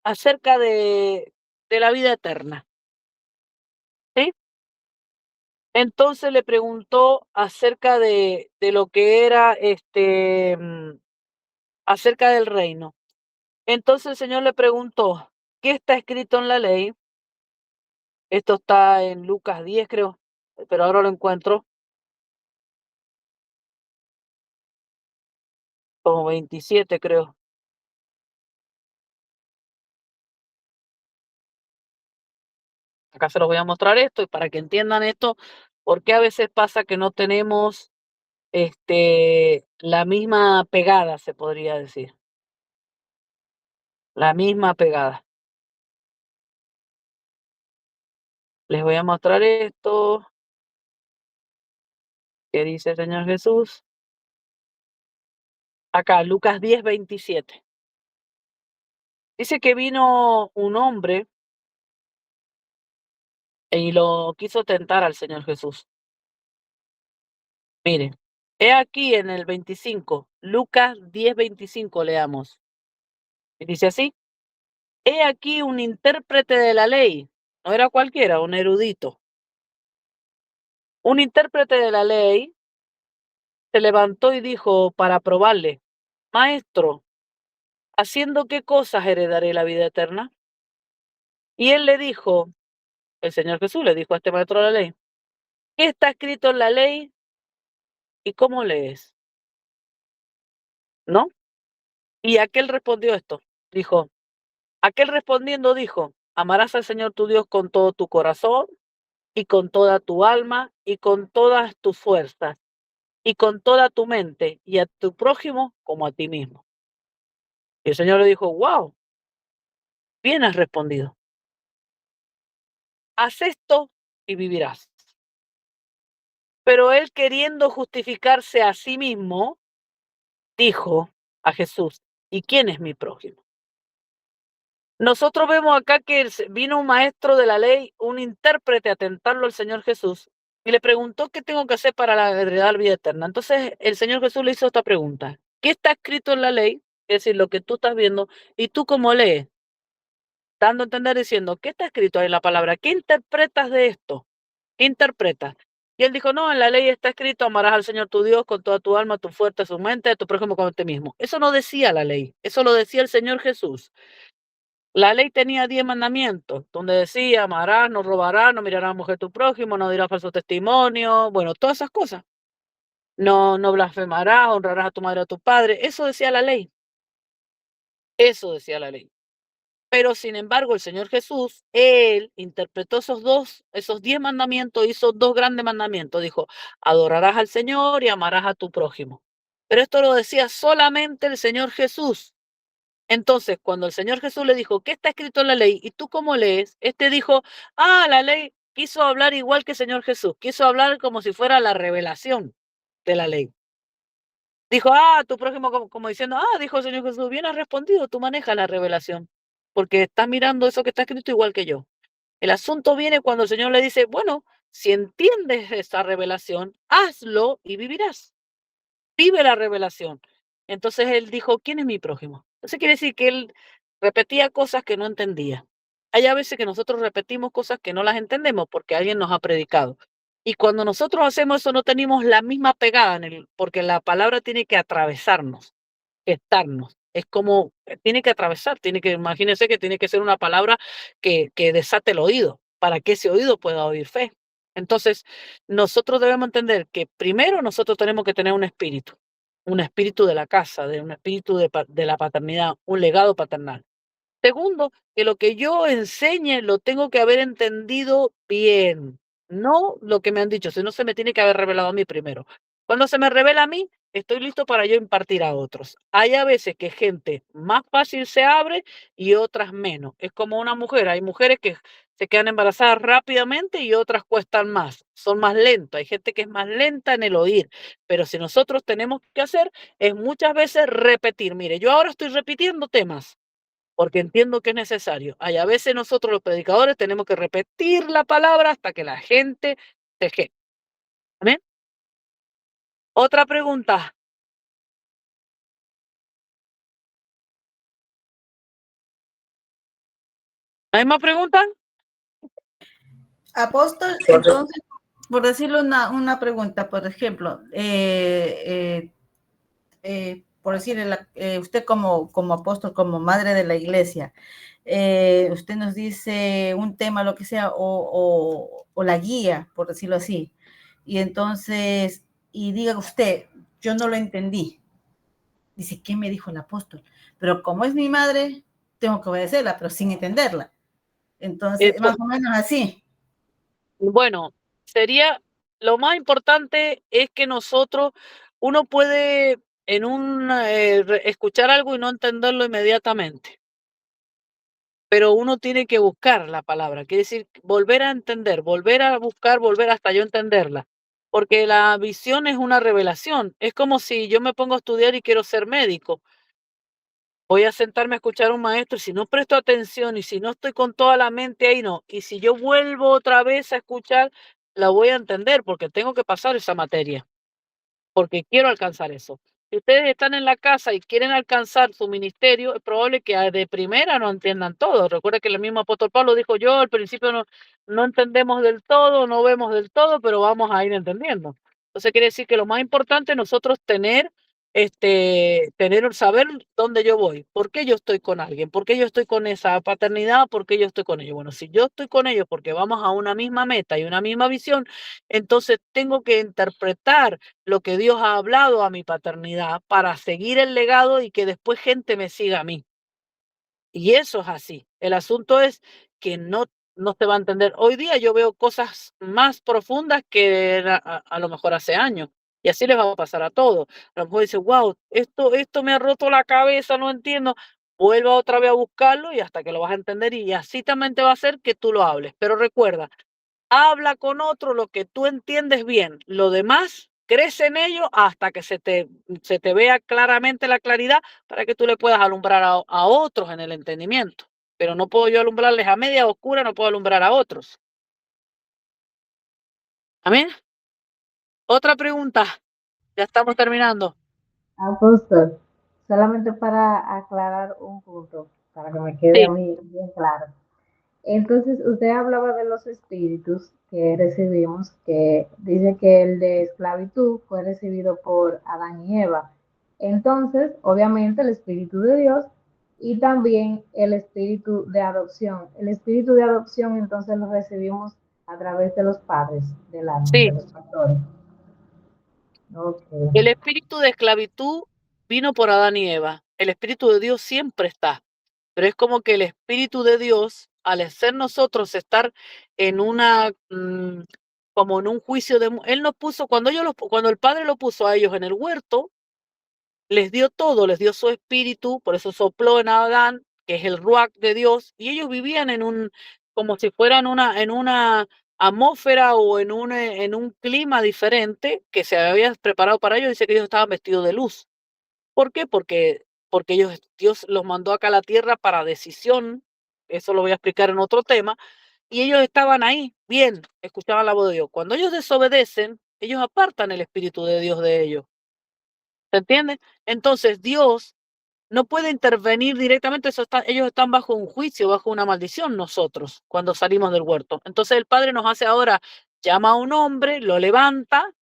acerca de la vida eterna, ¿sí? Entonces le preguntó acerca de lo que era acerca del reino. Entonces el Señor le preguntó, ¿qué está escrito en la ley? Esto está en Lucas 10, creo, pero ahora lo encuentro, como 27, creo. Acá se los voy a mostrar esto y para que entiendan esto, porque a veces pasa que no tenemos la misma pegada, se podría decir. La misma pegada. Les voy a mostrar esto que dice el Señor Jesús. Acá, Lucas 10, 27. Dice que vino un hombre y lo quiso tentar al Señor Jesús. Mire, he aquí en el 25, Lucas 10, 25, leamos. Y dice así, he aquí un intérprete de la ley, no era cualquiera, un erudito. Un intérprete de la ley se levantó y dijo para probarle, Maestro, ¿haciendo qué cosas heredaré la vida eterna? Y él le dijo, el Señor Jesús le dijo a este maestro de la ley, ¿qué está escrito en la ley y cómo lees? ¿No? Y aquel respondió esto, dijo, Aquel respondiendo dijo, amarás al Señor tu Dios con todo tu corazón y con toda tu alma y con todas tus fuerzas y con toda tu mente y a tu prójimo como a ti mismo. Y el Señor le dijo, wow, bien has respondido. Haz esto y vivirás. Pero él, queriendo justificarse a sí mismo, dijo a Jesús, ¿y quién es mi prójimo? Nosotros vemos acá que vino un maestro de la ley, un intérprete a tentarlo al Señor Jesús y le preguntó qué tengo que hacer para heredar vida eterna. Entonces el Señor Jesús le hizo esta pregunta. ¿Qué está escrito en la ley? Es decir, lo que tú estás viendo. ¿Y tú cómo lees? Dando a entender diciendo, ¿qué está escrito ahí en la palabra? ¿Qué interpretas de esto? ¿Qué interpretas? Y él dijo, no, en la ley está escrito, amarás al Señor tu Dios con toda tu alma, tu fuerza, su mente, a tu prójimo como a ti mismo. Eso no decía la ley, eso lo decía el Señor Jesús. La ley tenía 10 mandamientos, donde decía, amarás, no robarás, no mirarás a mujer tu prójimo, no dirás falso testimonio, bueno, todas esas cosas. No blasfemarás, honrarás a tu madre y a tu padre. Eso decía la ley. Eso decía la ley. Pero sin embargo, el Señor Jesús, él interpretó esos 10 mandamientos, hizo 2 grandes mandamientos. Dijo, adorarás al Señor y amarás a tu prójimo. Pero esto lo decía solamente el Señor Jesús. Entonces, cuando el Señor Jesús le dijo, ¿qué está escrito en la ley? ¿Y tú cómo lees? Este dijo, la ley quiso hablar igual que el Señor Jesús, quiso hablar como si fuera la revelación de la ley. Dijo, tu prójimo, como diciendo, dijo el Señor Jesús, bien has respondido, tú manejas la revelación, porque estás mirando eso que está escrito igual que yo. El asunto viene cuando el Señor le dice, bueno, si entiendes esta revelación, hazlo y vivirás. Vive la revelación. Entonces él dijo, ¿quién es mi prójimo? Eso quiere decir que él repetía cosas que no entendía. Hay a veces que nosotros repetimos cosas que no las entendemos porque alguien nos ha predicado. Y cuando nosotros hacemos eso no tenemos la misma pegada porque la palabra tiene que atravesarnos, estarnos. Es como, tiene que atravesar, imagínense que tiene que ser una palabra que desate el oído, para que ese oído pueda oír fe. Entonces, nosotros debemos entender que primero nosotros tenemos que tener un espíritu de la casa, un espíritu de la paternidad, un legado paternal. Segundo, que lo que yo enseñe lo tengo que haber entendido bien, no lo que me han dicho, sino se me tiene que haber revelado a mí primero. Cuando se me revela a mí, estoy listo para yo impartir a otros. Hay a veces que gente más fácil se abre y otras menos. Es como una mujer, hay mujeres que se quedan embarazadas rápidamente y otras cuestan más, son más lentos. Hay gente que es más lenta en el oír, pero si nosotros tenemos que hacer es muchas veces repetir. Mire, yo ahora estoy repitiendo temas porque entiendo que es necesario. Hay a veces nosotros los predicadores tenemos que repetir la palabra hasta que la gente se quede. ¿Amén? Otra pregunta. ¿Hay más preguntas? Apóstol, entonces, por decirle una pregunta, por ejemplo, por decirle, usted como apóstol, como madre de la iglesia, usted nos dice un tema, lo que sea, o la guía, por decirlo así, y entonces, y diga usted, yo no lo entendí. Dice, ¿qué me dijo el apóstol? Pero como es mi madre, tengo que obedecerla, pero sin entenderla. Entonces, más o menos así. Bueno, lo más importante es que uno puede escuchar algo y no entenderlo inmediatamente, pero uno tiene que buscar la palabra, quiere decir, volver a entender, volver a buscar, volver hasta yo entenderla, porque la visión es una revelación. Es como si yo me pongo a estudiar y quiero ser médico. Voy a sentarme a escuchar a un maestro y si no presto atención y si no estoy con toda la mente ahí, no. Y si yo vuelvo otra vez a escuchar, la voy a entender porque tengo que pasar esa materia, porque quiero alcanzar eso. Si ustedes están en la casa y quieren alcanzar su ministerio, es probable que de primera no entiendan todo. Recuerda que el mismo apóstol Pablo dijo, yo al principio no entendemos del todo, no vemos del todo, pero vamos a ir entendiendo. Entonces quiere decir que lo más importante es nosotros saber dónde yo voy, por qué yo estoy con alguien, por qué yo estoy con esa paternidad, por qué yo estoy con ellos. Bueno, si yo estoy con ellos porque vamos a una misma meta y una misma visión, entonces tengo que interpretar lo que Dios ha hablado a mi paternidad para seguir el legado y que después gente me siga a mí. Y eso es así. El asunto es que no se va a entender. Hoy día yo veo cosas más profundas que a lo mejor hace años. Y así les va a pasar a todos. A lo mejor dice, wow, esto me ha roto la cabeza, no entiendo. Vuelva otra vez a buscarlo y hasta que lo vas a entender. Y así también te va a hacer que tú lo hables. Pero recuerda, habla con otro lo que tú entiendes bien. Lo demás, crece en ello hasta que se te vea claramente la claridad para que tú le puedas alumbrar a otros en el entendimiento. Pero no puedo yo alumbrarles a media oscura, no puedo alumbrar a otros. Amén. Otra pregunta. Ya estamos terminando. Apóstol, solamente para aclarar un punto, para que me quede a Sí, mí bien claro. Entonces, usted hablaba de los espíritus que recibimos, que dice que el de esclavitud fue recibido por Adán y Eva. Entonces, obviamente, el espíritu de Dios y también el espíritu de adopción. El espíritu de adopción, entonces, lo recibimos a través de los padres del alma, de sí. los pastores. Ok. El espíritu de esclavitud vino por Adán y Eva. El espíritu de Dios siempre está. Pero es como que el espíritu de Dios, al hacer nosotros estar en como en un juicio él nos puso, cuando el Padre lo puso a ellos en el huerto, les dio todo, les dio su espíritu, por eso sopló en Adán, que es el ruach de Dios, y ellos vivían como si fueran en una atmósfera o en un clima diferente que se había preparado para ellos. Dice que ellos estaban vestidos de luz. ¿Por qué? Porque Dios los mandó acá a la tierra para decisión, eso lo voy a explicar en otro tema, y ellos estaban ahí, bien, escuchaban la voz de Dios. Cuando ellos desobedecen, ellos apartan el espíritu de Dios de ellos. ¿Se entiende? Entonces Dios no puede intervenir directamente, ellos están bajo un juicio, bajo una maldición nosotros, cuando salimos del huerto. Entonces el Padre nos hace ahora, llama a un hombre, lo levanta,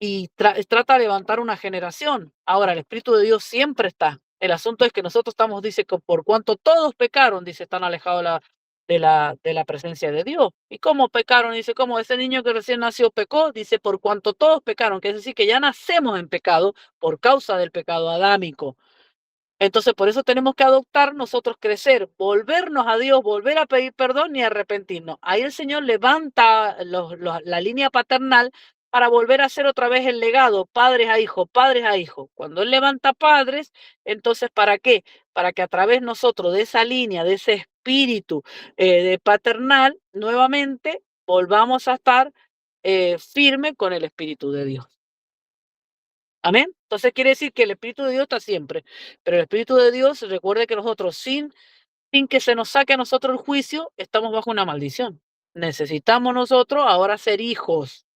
y trata de levantar una generación. Ahora, el Espíritu de Dios siempre está. El asunto es que nosotros estamos, dice, que por cuanto todos pecaron, dice, están alejados de la presencia de Dios. ¿Y cómo pecaron? Dice, como ese niño que recién nació pecó, dice, por cuanto todos pecaron, que es decir, que ya nacemos en pecado por causa del pecado adámico. Entonces, por eso tenemos que adoptar, nosotros crecer, volvernos a Dios, volver a pedir perdón y arrepentirnos. Ahí el Señor levanta la línea paternal para volver a hacer otra vez el legado, padres a hijos, padres a hijos. Cuando Él levanta padres, entonces, ¿para qué? Para que a través nosotros de esa línea, de ese espíritu de paternal, nuevamente volvamos a estar firme con el Espíritu de Dios. Amén. Entonces quiere decir que el Espíritu de Dios está siempre, pero el Espíritu de Dios, recuerde que nosotros sin que se nos saque a nosotros el juicio, estamos bajo una maldición. Necesitamos nosotros ahora ser hijos,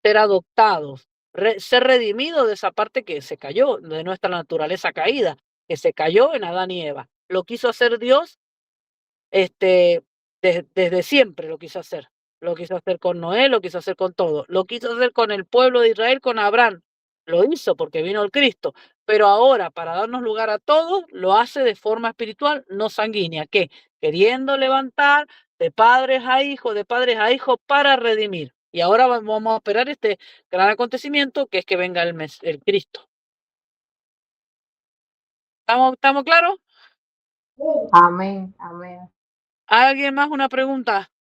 ser adoptados, ser redimidos de esa parte que se cayó, de nuestra naturaleza caída, que se cayó en Adán y Eva. Lo quiso hacer Dios desde siempre lo quiso hacer. Lo quiso hacer con Noé, lo quiso hacer con todo. Lo quiso hacer con el pueblo de Israel, con Abraham. Lo hizo porque vino el Cristo. Pero ahora, para darnos lugar a todos, lo hace de forma espiritual, no sanguínea. ¿Qué? Queriendo levantar de padres a hijos para redimir. Y ahora vamos a esperar este gran acontecimiento, que es que venga el Cristo. ¿Estamos claros? Amén, amén. ¿Alguien más una pregunta?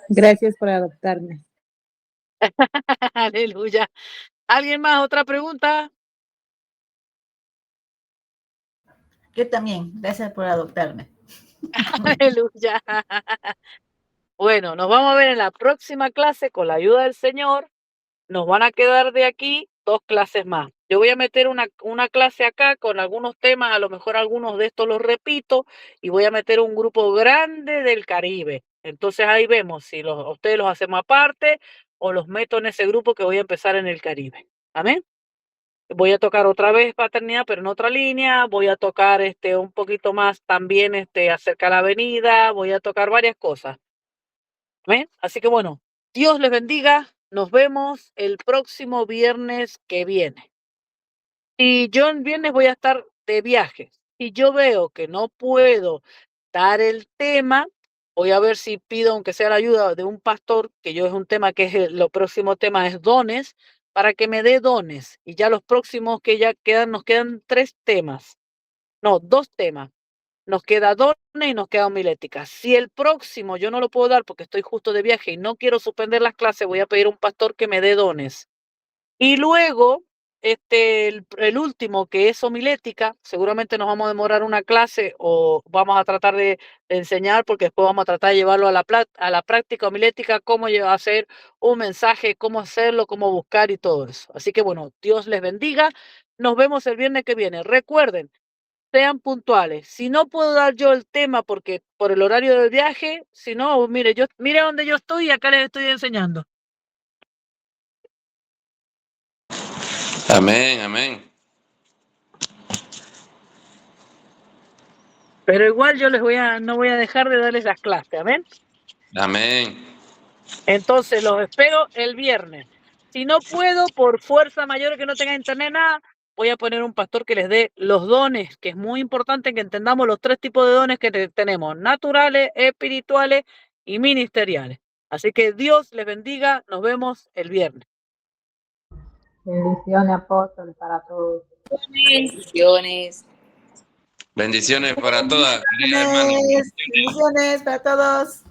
Gracias por adoptarme. Aleluya. ¿Alguien más otra pregunta? Yo también, gracias por adoptarme. Aleluya. Bueno, nos vamos a ver en la próxima clase con la ayuda del Señor. Nos van a quedar de aquí 2 clases más. Yo voy a meter una clase acá con algunos temas, a lo mejor algunos de estos los repito, y voy a meter un grupo grande del Caribe. Entonces ahí vemos si ustedes los hacemos aparte o los meto en ese grupo que voy a empezar en el Caribe. Amén. Voy a tocar otra vez paternidad, pero en otra línea. Voy a tocar un poquito más también acerca de la avenida. Voy a tocar varias cosas. ¿Amén? Así que bueno, Dios les bendiga. Nos vemos el próximo viernes que viene. Y yo el viernes voy a estar de viaje. Si yo veo que no puedo dar el tema, voy a ver si pido, aunque sea la ayuda de un pastor, que yo es un tema que es lo próximo tema es dones, para que me dé dones. Y ya los próximos que ya quedan, nos quedan 3 temas. No, 2 temas. nos queda dones y nos queda homilética. Si el próximo yo no lo puedo dar porque estoy justo de viaje y no quiero suspender las clases, voy a pedir a un pastor que me dé dones. Y luego, el último, que es homilética, seguramente nos vamos a demorar una clase o vamos a tratar de enseñar, porque después vamos a tratar de llevarlo a la práctica homilética, cómo hacer un mensaje, cómo hacerlo, cómo buscar y todo eso. Así que bueno, Dios les bendiga. Nos vemos el viernes que viene. Recuerden, sean puntuales. Si no puedo dar yo el tema porque por el horario del viaje, si no, mire dónde yo estoy y acá les estoy enseñando. Amén, amén. Pero igual yo no voy a dejar de darles las clases, amén. Amén. Entonces los espero el viernes. Si no puedo, por fuerza mayor que no tenga internet, nada, voy a poner un pastor que les dé los dones, que es muy importante que entendamos los 3 tipos de dones que tenemos: naturales, espirituales y ministeriales. Así que Dios les bendiga. Nos vemos el viernes. Bendiciones, apóstol, para todos. Bendiciones. Bendiciones para todas, queridas hermanas. Bendiciones para todos.